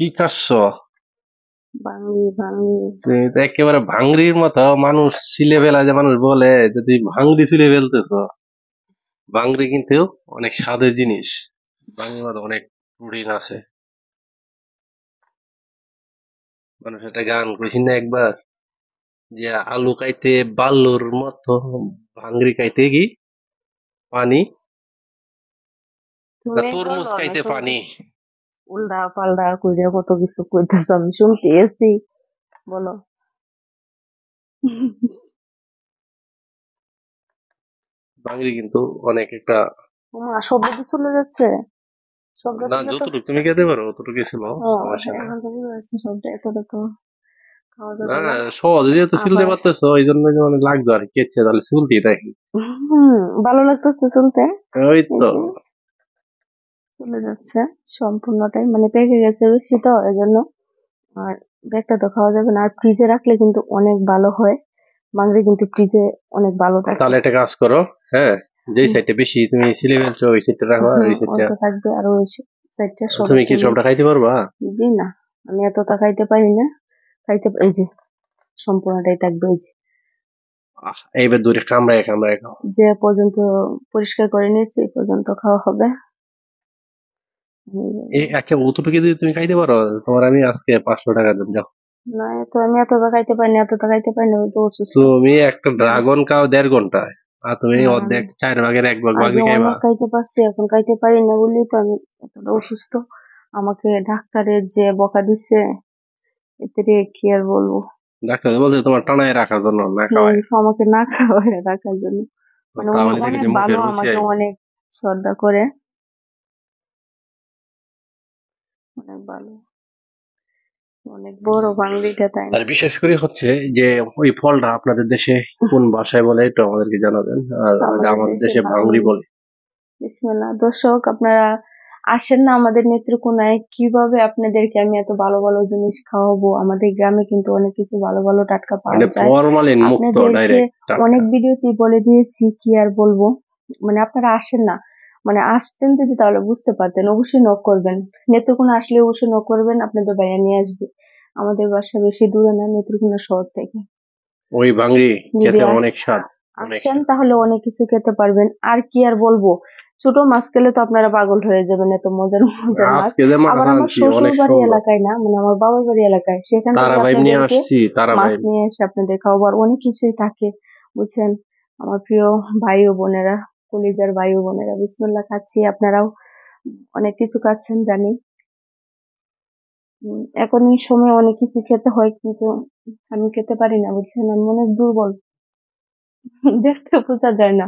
কি খাচ্ছ? ভাঙড়ি ভাঙড়ি। তুমি তো একেবারে ভাংরির মতো মানুষ ছিলে ফেলা, যে মানুষ বলে যে তুই ভাংরি ছিলে ফেলতেছ। ভাংরি কিন্তু অনেক স্বাদের জিনিস। ভাংরির মধ্যে অনেক প্রোটিন আছে। মানুষ একটা গান কইছি না একবার, যে আলু খাইতে বাল্লুর মতো, ভাংরি খাইতে কি পানি, না তুমি তরমুজ বলো, আমি খাইতে পানি। শুনতেছি। উল্টা পাল্টা কইরা কত কিছু কইতেছ, আমি শুনতে এসি। বলো। ভাংরি কিন্তু অনেক একটা, তোমার শব্দ তো চলে যাচ্ছে। শব্দ না শুনলে তো। যতটুকু তুমি খেতে পারো অতটুকু ছিল, ও, সমস্যা নাই। এখন তো বুঝতে পারছি শব্দ এতটা তো খাওয়া না যাবে না। সহজে যেহেতু ছিলতে আবার পারতেছো, এই জন্য যে মানে লাগতো আর কি, ইচ্ছে তাহলে চুলতেই থাকি। ভালো লাগতেছে শুনতে। ওই এই তো। যে চলে যাচ্ছে সম্পূর্ণটাই, মানে পেকে গেছে বেশি তো এই জন্য। আর ব্যাগটা তো খাওয়া যাবে না, আর ফ্রিজে রাখলে কিন্তু অনেক ভালো হয়। মাংরি কিন্তু ফ্রিজে অনেক ভালো থাকে। তাহলে একটা কাজ করো, হ্যাঁ, যেই হুম, সাইডটা বেশি তুমি ছিলে ফেলছো ওই সাইডটা রাখো, আর ওই সাইডটা ওইটা থাকবে, আর ওই সাইডটা তুমি সরাতে কি হবে। সবটা খাইতে পারবা? জি না, আমি এতটা খাইতে পারি না। এই যে সম্পূর্ণটাই থাকবে, এই যে এইবার দূরে কামড়ায় কামড়ায় খাও। যে পর্যন্ত পরিষ্কার করে নিয়েছি এই পর্যন্ত খাওয়া হবে। এই আচ্ছা, অতটুকু যদি তুমি খাইতে পারো, তোমার আমি আজকে 500 টাকা দেব, যাও। না, এত আমি এতটা খাইতে পারি না, এতটা খাইতে পারি না, আমি তো অসুস্থ। তুমি একটা আমি ড্রাগন খাও 1.5 ঘন্টায়, আর তুমি না, আমি অর্ধেক 4 ভাগের 1 ভাগ আগে ভাগরি খাইবা। অনেক খাইতে পারছি, এখন খাইতে পারি না বললি তো আমি এতটা অসুস্থ। আমাকে ডাক্তারের যে বকা দিচ্ছে, এতে কি আর বলবো। ডাক্তার বলছে তোমার টানায় রাখার জন্য, না খাওয়ায়। আমাকে না খাওয়ায় রাখার জন্য। মানে উনি তাহলে থেকে অনেক যে ভালো, মুখের রুচি আমাকে আইব। অনেক শ্রদ্ধা করে। অনেক ভালো, অনেক বড় বাঙালিটা, তাই আর না? বিশেষ করে হচ্ছে যে ওই ফলটা আপনাদের দেশে কোন ভাষায় বলে একটু আমাদেরকে জানাবেন। আর আমাদের আমাদের দেশে দেশে ভাংরি ভাঙড়ি। বলে। বিসমিল্লাহ। দর্শক, আপনারা আসেন না আমাদের নেত্রকোনায়, কিভাবে আপনাদেরকে আমি এত ভালো ভালো জিনিস খাওয়াবো। আমাদের গ্রামে কিন্তু অনেক কিছু ভালো ভালো টাটকা পাওয়া মানে যায়। ফরমালিন মুক্ত, আপনাদেরকে ডাইরেক্ট টাটকা। অনেক ভিডিওতেই বলে দিয়েছি, কি আর বলবো। মানে আপনারা আসেন না, মানে আসতেন যদি তাহলে বুঝতে পারতেন। অবশ্যই নক করবেন, নেত্রকোনা আসলে অবশ্যই নক করবেন, আপনাদের ভাইয়া নিয়ে আসবে। আমাদের বাসা বেশি দূরে না, নেত্রকোনা শহর থেকে। ওই ভাংরি যদি খেতে অনেক স্বাদ, অনেক আসেন স্বাদ। তাহলে অনেক কিছু খেতে পারবেন। আর কি আর বলবো, ছোট মাছ খেলে তো আপনারা পাগল হয়ে যাবেন, এত মজার মজার মাছ। আজকে যে মাছ আবার আমার আনছি শ্বশুর অনেক বাড়ি সুন্দর। এলাকায় না, মানে আমার বাবার বাড়ি এলাকায়, সেখান থেকে তারা ভাইব নিয়ে আপনাদেরকে আসছি, তারা মাছ ভাইব। নিয়ে এসে আপনাদের খাওয়াবার অনেক কিছুই থাকে, বুঝছেন। আমার প্রিয় ভাই ও বোনেরা, কলিজার ভাই ও বোনেরা, বিসমিল্লাহ, খাচ্ছি। আপনারাও অনেক কিছু খাচ্ছেন জানি। এখন এই সময় অনেক কিছু খেতে হয়, কিন্তু আমি খেতে পারি না, বুঝছেন। আমি অনেক দুর্বল, দেখতে বোঝা যায় না।